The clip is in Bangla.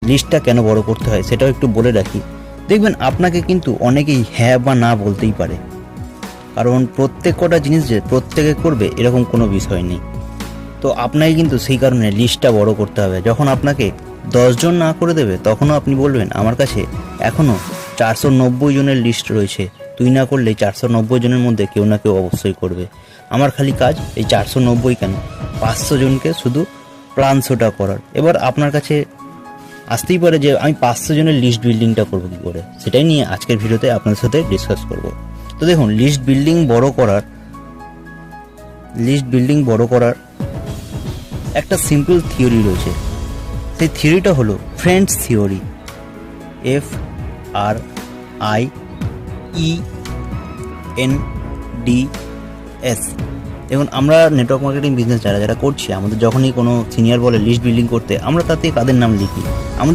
লিস্টটা কেন বড় করতে হয় সেটাও একটু বলে রাখি। দেখবেন আপনাকে কিন্তু অনেকেই হ্যাঁ বা না বলতেই পারে, কারণ প্রত্যেক কটা জিনিস যে প্রত্যেকে করবে এরকম কোনো বিষয় নেই। তো আপনাকে কিন্তু সেই কারণে লিস্টটা বড় করতে হবে। যখন আপনাকে 10 জন না করে দেবে তখনও আপনি বলবেন আমার কাছে এখনও 490 জনের লিস্ট রয়েছে, তুই না করলে 490 জনের মধ্যে কেউ না কেউ অবশ্যই করবে। আমার খালি কাজ এই 490 কেন 500 জনকে শুধু প্ল্যান শোটা করার। এবার আপনার কাছে আসতেই পারে যে আমি 500 জনের লিস্ট বিল্ডিংটা করবো কী করে, সেটাই নিয়ে আজকের ভিডিওতে আপনাদের সাথে ডিসকাস করব। তো দেখুন, লিস্ট বিল্ডিং বড় করার একটা সিম্পল থিওরি রয়েছে। সেই থিওরিটা হলো ফ্রেন্ডস থিওরি, FRIENDS। দেখুন, আমরা নেটওয়ার্ক মার্কেটিং বিজনেস যারা করছি, আমাদের যখনই কোনো সিনিয়র বলে লিস্ট বিল্ডিং করতে, আমরা তাতে কাদের নাম লিখি? আমাদের